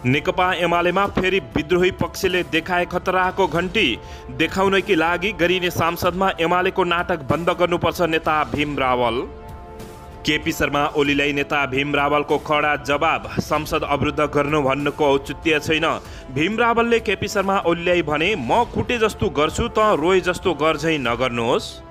नेकपा एमालेमा फेरि विद्रोही पक्षले देखाए खतराको घण्टी देखाउनकै लागि गरिने संसदमा एमालेको नाटक बन्द गर्नुपर्छ नेता भीम रावल। केपी शर्मा ओलीलाई नेता भीम रावलको कडा जवाब, संसद अवरुद्ध गर्नु भन्नुको औचित्य छैन। भीम रावलले केपी शर्मा ओलीलाई भने, म कुटे जस्तो गर्छु त रोए जस्तो गर्झै नगर्नुहोस्।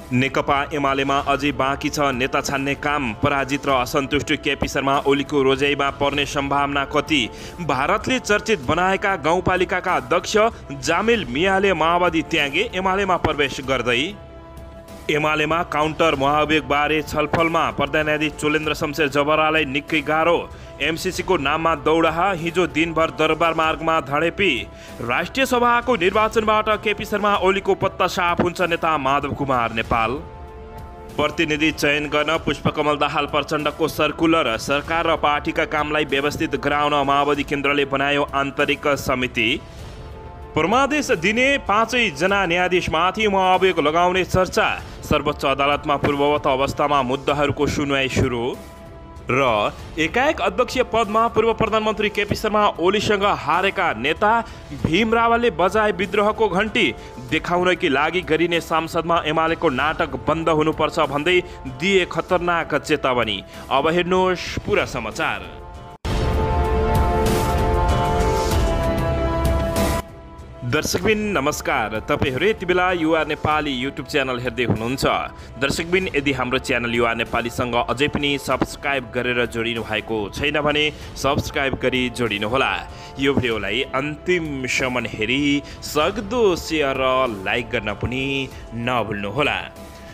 नेकपा एमालेमा अझै बाँकी छ नेता छान्ने काम। पराजित र असन्तुष्ट केपी शर्मा ओलीको रोजाइमा पर्ने सम्भावना कति? भारतले चर्चित बनाएका गाउँपालिकाका अध्यक्ष जामिल मियाले माओवादी त्यागे एमालेमा प्रवेश गर्दै। एमालेमा काउन्टर महाभियोगबारे छलफलमा प्रधान चोलेन्द्र शमशेर जबरालाई निकै गाह्रो। एमसीसीको नाममा दौडाहा, हिजो दिनभर दरबार मार्गमा धडेपी। राष्ट्रिय सभाको निर्वाचनबाट केपी शर्मा ओलीको पत्ता साफ हुन्छ नेता माधव कुमार नेपाल। प्रतिनिधि चयन गर्न पुष्पकमल दाहाल प्रचण्डको सर्कुलर, सरकार र पार्टीका कामलाई व्यवस्थित गराउन माओवादी केन्द्रले बनायो आन्तरिक समिति। परमादेश दिने 5 जना न्यायाधीशमाथि महाभियोग लगाउने चर्चा। सर्वोच्च अदालतमा पूर्ववत अवस्थामा मुद्दाहरूको सुनवाई सुरु। र एकाएक अध्यक्षीय पदमा पूर्व प्रधानमन्त्री केपी शर्मा ओलीसँग हारेका नेता भीम रावलले बजाए विद्रोहको घण्टी देखाउनकै लागि गरिने संसदमा एमालेको नाटक बन्द हुनुपर्छ भन्दै दिए खतरनाक चेतावनी। अब हेर्नुहोस् पुरा समाचार। दर्शकबिन नमस्कार, तपाईहरु यति बेला युवा नेपाली युट्युब च्यानल हेर्दै हुनुहुन्छ। दर्शकबिन, यदि हाम्रो च्यानल युवा नेपालीसँग अझै पनि सब्स्क्राइब गरेर जोडिनु भएको छैन भने सब्स्क्राइब गरी जोडिनुहोला। यो भिडियोलाई अन्तिमसम्म हेरी सक्दो सेयर र लाइक गर्न पनि नभुल्नुहोला।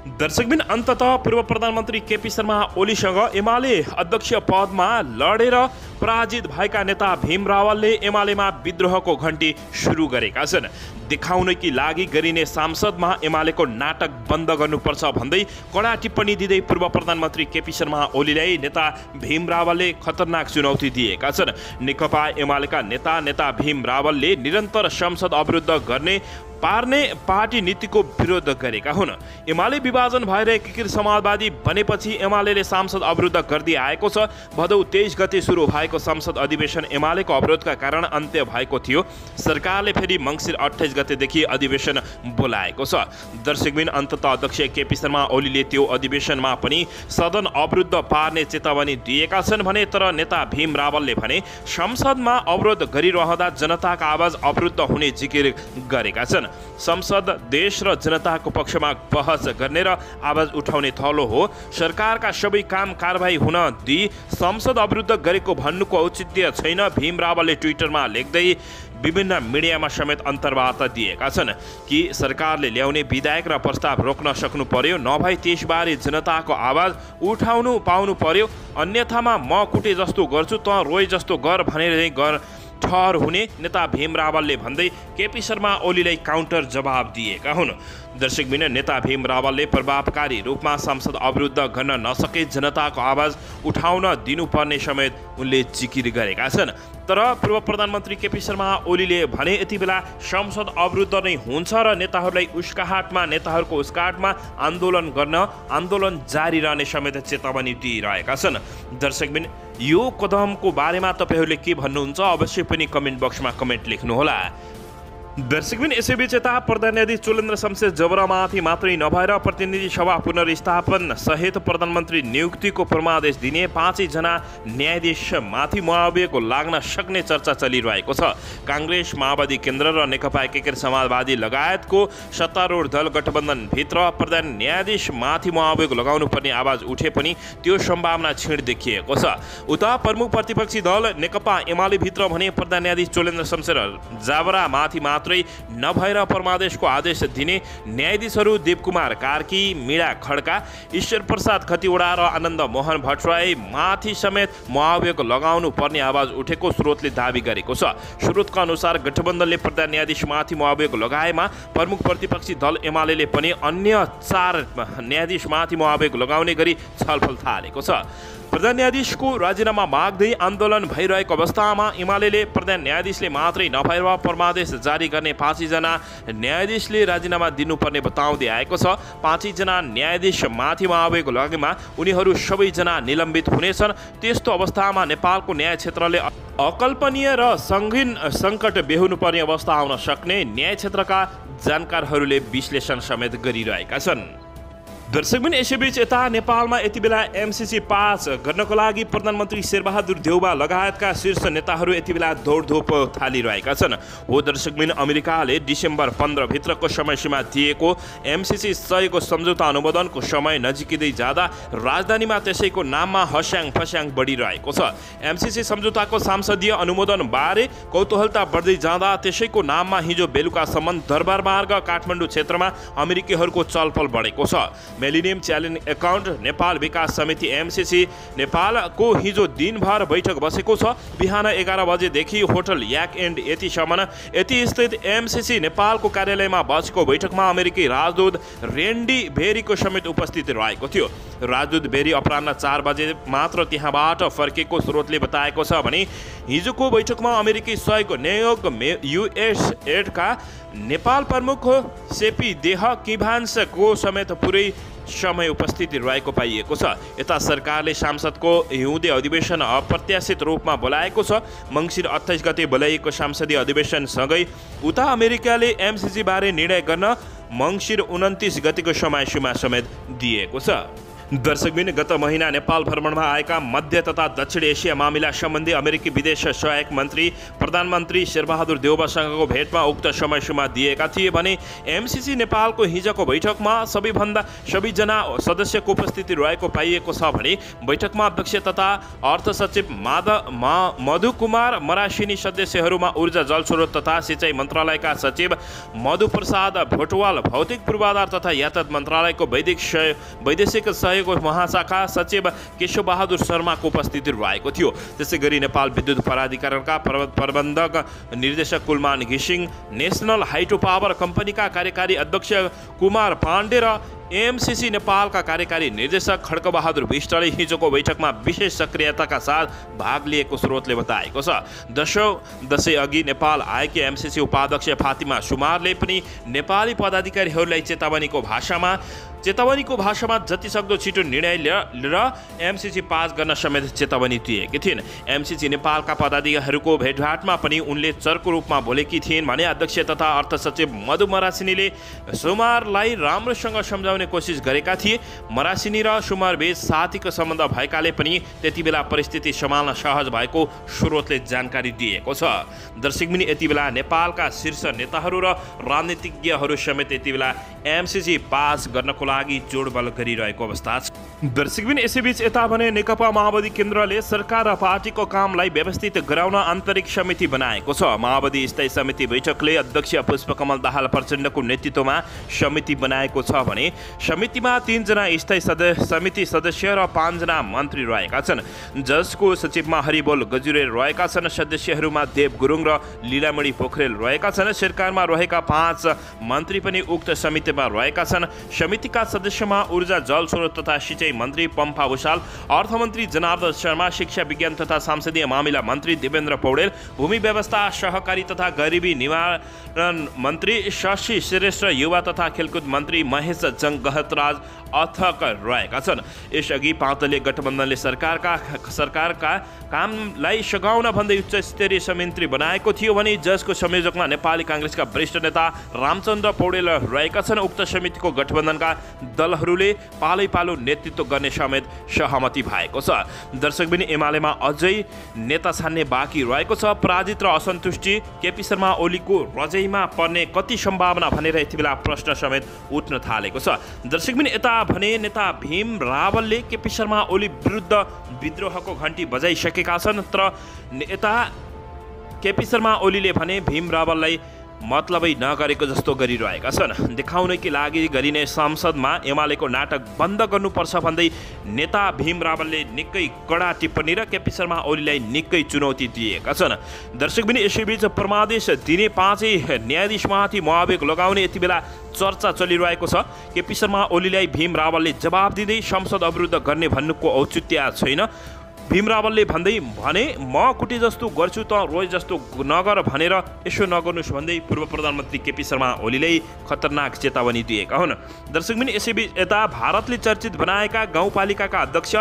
दर्शकबिन, अन्ततः पूर्व प्रधानमन्त्री केपी शर्मा ओलीसँग एमाले अध्यक्ष पदमा लडेर पराजित भएका नेता भीम रावलले एमालेमा विद्रोहको घण्टी सुरु गरेका छन्। देखाउनकै लागि गरिने संसदमा एमालेको नाटक बन्द गर्नुपर्छ भन्दै कडा टिप्पणी दिँदै पूर्व प्रधानमन्त्री केपी शर्मा ओलीलाई नेता भीम रावलले खतरनाक चुनौती दिएका छन्। नेकपा एमालेका नेता भीम रावलले निरन्तर संसद अवरुद्ध पार्ने पार्टी नीतिको विरोध गरेका हुन्। एमाले विभाजन भएर एकीकृत समाजवादी बनेपछि एमालेले संसद अवरुद्ध गर्दै आएको छ। भदौ 23 गते सुरु भएको संसद अधिवेशन एमालेको अवरोधका कारण अन्त्य भएको थियो। सरकारले फेरि मङ्सिर 28 गतेदेखि अधिवेशन बोलाएको छ। दर्शकबिन, अन्ततः अध्यक्ष केपी शर्मा ओलीले त्यो अधिवेशनमा पनि सदन अवरुद्ध पार्ने चेतावनी दिएका छन् भने तर नेता भीम रावलले भने संसदमा अवरोध गरिरहँदा जनताका आवाज अवरुद्ध हुने जिकिर गरेका छन्। संसद देश र जनताको पक्षमा बहस गर्ने र आवाज उठाउने थलो हो। सरकारका सबै काम कारबाही हुन दिई संसद अवरुद्ध गरेको भन्नुको औचित्य छैन। भीम रावलले ट्विटरमा लेख्दै विभिन्न मिडियामा समेत अन्तर्वार्ता दिएका छन् कि सरकारले ल्याउने विधेयक र प्रस्ताव रोक्न सक्नु पर्यो, नभए त्यसबारे जनताको आवाज उठाउनु पाउनु पर्यो। अन्यथामा म कुटे जस्तो गर्छु त रोए जस्तो गर भनेर ठहर हुने नेता भीम रावलले भन्दै केपी शर्मा ओलीलाई काउन्टर जवाब दिएका हुन्। दर्शकबिन, नेता भीम रावलले प्रभावकारी रूपमा संसद अवरुद्ध गर्न नसके जनताको आवाज उठाउन दिनुपर्ने समेत उनले जिकिर गरेका छन्। तर पूर्व प्रधानमन्त्री केपी शर्मा ओलीले भने यति बेला संसद अवरुद्ध नै हुन्छ र नेताहरूलाई नेताहरूको उस्काटमा आन्दोलन जारी रहने समेत चेतावनी दिइरहेका छन्। दर्शकबिन, यो कदमको बारेमा तपाईहरूले के भन्नुहुन्छ अवश्य पनि कमेन्ट बक्समा कमेन्ट लेख्नुहोला। दर्शकबिन, यसैबीच यता प्रधान चोलेन्द्र शमशेर जबरामाथि मात्रै नभएर प्रतिनिधि सभा पुनर्स्थापन सहित प्रधानमन्त्री नियुक्तिको परमादेश दिने 5 जना न्यायाधीशमाथि महाभियोग लाग्न सक्ने चर्चा चलिरहेको छ। काङ्ग्रेस, माओवादी केन्द्र र नेकपा एकीकृत समाजवादी लगायतको सत्तारूढ दल गठबन्धनभित्र प्रधान न्यायाधीशमाथि महाभियोग लगाउनु पर्ने आवाज उठे पनि त्यो सम्भावना क्षीण देखिएको छ। उता प्रमुख प्रतिपक्षी दल नेकपा एमालेभित्र भने प्रधान न्यायाधीश चोलेन्द्र शमशेर जबरामाथि मात्रै नभएर परमादेशको आदेश दिने न्यायाधीशहरू देवकुमार कार्की, मीरा खड्का, ईश्वर प्रसाद खतिवडा र आनन्द मोहन भट्टराई माथि समेत महाभियोग लगाउनु पर्ने आवाज उठेको स्रोतले दावी गरेको छ। स्रोतका अनुसार गठबन्धनले प्रधान न्यायाधीशमाथि महाभियोग लगाएमा प्रमुख प्रतिपक्षी दल एमालेले पनि अन्य 4 न्यायाधीशमाथि महाभियोग लगाउने गरी छलफल थालेको छ। प्रधान न्यायाधीशको राजीनामा माग्दै आन्दोलन भइरहेको अवस्थामा एमाले प्रधान न्यायाधीशले मात्रै नभएर परमादेश जारी गर्ने 5 जना न्यायाधीशले राजीनामा दिनुपर्ने बताउँदै आएको छ। 5 जना न्यायाधीश माथि आएको लगेमा उनीहरू सबैजना निलम्बित हुनेछन्। त्यस्तो अवस्थामा नेपालको न्याय क्षेत्रले अकल्पनीय र सङ्गीन सङ्कट बेहोर्नुपर्ने अवस्था आउन सक्ने न्याय क्षेत्रका जानकारहरूले विश्लेषण समेत गरिरहेका छन्। दर्शकबिन यसैबीच यता नेपालमा यति बेला एमसीसी पास गर्नको लागि प्रधानमन्त्री शेरबहादुर देउबा लगायतका शीर्ष नेताहरू यति बेला दौडधोप थालिरहेका छन्। हो दर्शकबिन अमेरिकाले डिसेम्बर 15 भित्रको समयसीमा दिएको एमसीसी 100 को सम्झौता अनुमोदनको समय नजिकिँदै जाँदा राजधानीमा त्यसैको नाममा हस्याङ फस्याङ बढिरहेको छ। एमसीसी सम्झौताको सांसदीय अनुमोदन बारे कौतूहलता बढ्दै जाँदा त्यसैको नाममा हिजो बेलुकासम्म दरबार मार्ग काठमाडौँ क्षेत्रमा अमेरिकीहरूको चलपल बढेको छ। मिलेनियम च्यालेन्ज एकाउन्ट नेपाल विकास समिति एमसीसी नेपालको हिजो दिनभर बैठक बसेको छ। बिहान 11 बजेदेखि होटल याक एन्ड यति स्थित एमसीसी नेपालको कार्यालयमा बसेको बैठकमा अमेरिकी राजदूत रेन्डी भेरीको समेत उपस्थिति रहेको थियो। राजदूत भेरी अपराह्न 4 बजे मात्र त्यहाँबाट फर्केको स्रोतले बताएको छ भने हिजोको बैठकमा अमेरिकी सहयोग नियोग युएसएडका नेपाल प्रमुख सेपी देह किभान्सको समेत पुरै समय उपस्थिति रहेको पाइएको छ। यता सरकारले सांसदको हिउँदे अधिवेशन अप्रत्याशित रूपमा बोलाएको छ। मङ्सिर 28 गते बोलाइएको संसदीय अधिवेशनसँगै उता अमेरिकाले एमसीसी बारे निर्णय गर्न मङ्सिर 29 गतेको समयसीमा समेत दिएको छ। दर्शकबिन गत महिना नेपाल भ्रमणमा आएका मध्य तथा दक्षिण एसिया मामिला सम्बन्धी अमेरिकी विदेश सहायक मन्त्री प्रधानमन्त्री शेरबहादुर देउबासँगको भेटमा उक्त समयसीमा दिएका थिए भने एमसीसी नेपालको हिजोको बैठकमा सबैजना सदस्यको उपस्थिति रहेको पाइएको छ भने बैठकमा अध्यक्ष तथा अर्थ सचिव मधु कुमार मरासिनी सदस्यहरूमा ऊर्जा जलस्रोत तथा सिँचाइ मन्त्रालयका सचिव मधु प्रसाद भोटवाल भौतिक पूर्वाधार तथा यातायात मन्त्रालयको वैदेशिक सहयोग महाशाखा सचिव केशव बहादुर शर्माको उपस्थिति रहेको थियो। त्यसै गरी नेपाल विद्युत प्राधिकरणका प्रबन्धक निर्देशक कुलमान घिसिङ, नेसनल हाइड्रो पावर कम्पनीका कार्यकारी अध्यक्ष कुमार पाण्डे र एमसीसी नेपालका कार्यकारी निर्देशक खड्कबहादुर विष्टले हिजोको बैठकमा विशेष सक्रियताका साथ भाग लिएको स्रोतले बताएको छ। दशैं अघि नेपाल आएकी एमसीसी उपाध्यक्ष फातिमा सुमारले पनि नेपाली पदाधिकारीहरूलाई चेतावनीको भाषामा जतिसक्दो छिटो निर्णय लिएर एमसीसी पास गर्न समेत चेतावनी दिएकी थिइन्। एमसीसी नेपालका पदाधिकारीहरूको भेटघाटमा पनि उनले चर्को रूपमा बोलेकी थिइन् भने अध्यक्ष तथा अर्थ सचिव मधु मरासिनीले सुमारलाई राम्रोसँग सम्झाउने कोसिस गरेका थिए। मरासिनी र सुमारबीच साथीको सम्बन्ध भएकाले पनि त्यति बेला परिस्थिति सम्हाल्न सहज भएको स्रोतले जानकारी दिएको छ। दर्शकबिन यति बेला नेपालका शीर्ष नेताहरू र राजनीतिज्ञहरू समेत यति बेला एमसीसी पास गर्नको लागि जोडबल गरिरहेको अवस्था छ। दर्शकबिन यसैबीच यता भने नेकपा माओवादी केन्द्रले सरकार र पार्टीको कामलाई व्यवस्थित गराउन आन्तरिक समिति बनाएको छ। माओवादी स्थायी समिति बैठकले अध्यक्ष पुष्पकमल दाहाल प्रचण्डको नेतृत्वमा समिति बनाएको छ भने समितिमा 3 जना स्थायी समिति सदस्य र 5 जना मन्त्री रहेका छन्, जसको सचिवमा हरिबोल गजुरेल रहेका छन्। सदस्यहरूमा देव गुरुङ र लीलामणि पोखरेल रहेका छन्। सरकारमा रहेका 5 मन्त्री पनि उक्त समितिमा रहेका छन्। समितिका सदस्यमा ऊर्जा जलस्रोत तथा सिँचाइ मन्त्री पम्फा भूषाल, अर्थमन्त्री जनार्दन शर्मा, शिक्षा विज्ञान तथा संसदीय मामिला मन्त्री देवेन्द्र पौडेल, भूमि व्यवस्था सहकारी तथा गरिबी निवारण मन्त्री शशि श्रेष्ठ, युवा तथा खेलकुद मन्त्री महेश जङ्गहतराज अथक रहेका छन्। यसअघि पातले गठबन्धनले सरकारका कामलाई सघाउन भन्दै उच्च स्तरीय समिति बनाएको थियो भने जसको संयोजकमा नेपाली काङ्ग्रेसका वरिष्ठ नेता रामचन्द्र पौडेल रहेका छन्। उक्त समितिको गठबन्धनका दलहरूले पालैपालो नेतृत्व गर्ने समेत सहमति भएको छ। दर्शकबिन एमालेमा अझै नेता छान्ने बाँकी रहेको छ। पराजित र असन्तुष्टि केपी शर्मा ओलीको रजैमा पर्ने कति सम्भावना भनेर यति बेला प्रश्न समेत उठ्न थालेको छ। दर्शकबिन यता भने नेता भीम रावलले केपी शर्मा ओली विरुद्ध विद्रोहको घण्टी बजाइसकेका छन्। तर यता केपी शर्मा ओलीले भने भीम रावललाई मतलबै नगरेको जस्तो गरिरहेका छन्। देखाउनकै लागि गरिने संसदमा एमालेको नाटक बन्द गर्नुपर्छ भन्दै नेता भीम रावलले निकै कडा टिप्पणी र केपी शर्मा ओलीलाई निकै चुनौती दिएका छन्। दर्शकबिन यसैबीच परमादेश दिने 5 न्यायाधीशमाथि महाभियोग लगाउने यति बेला चर्चा चलिरहेको छ। केपी शर्मा ओलीलाई भीम रावलले जवाब दिँदै संसद अवरुद्ध गर्ने भन्नुको औचित्य छैन। भीम रावलले भने म कुटे जस्तो गर्छु त रोय जस्तो नगर भनेर यसो नगर्नुहोस् भन्दै पूर्व प्रधानमन्त्री केपी शर्मा ओलीले खतरनाक चेतावनी दिएका हुन्। दर्शकबिन यसैबीच यता भारतले चर्चित बनाएका गाउँपालिकाका अध्यक्ष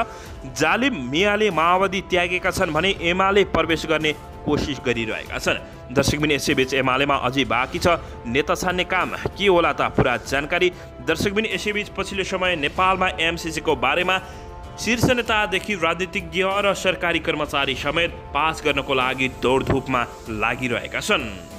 जालिम मियाले माओवादी त्यागेका छन् भने एमाले प्रवेश गर्ने कोसिस गरिरहेका छन्। दर्शकबिन यसैबीच एमालेमा अझै बाँकी छ नेता छान्ने काम, के होला त पुरा जानकारी। दर्शकबिन यसैबीच पछिल्लो समय नेपालमा एमसीसीको बारेमा शीर्ष नेतादेखि राजनीतिज्ञ र सरकारी कर्मचारी समेत पास गर्नको लागि दौडधुपमा लागिरहेका छन्।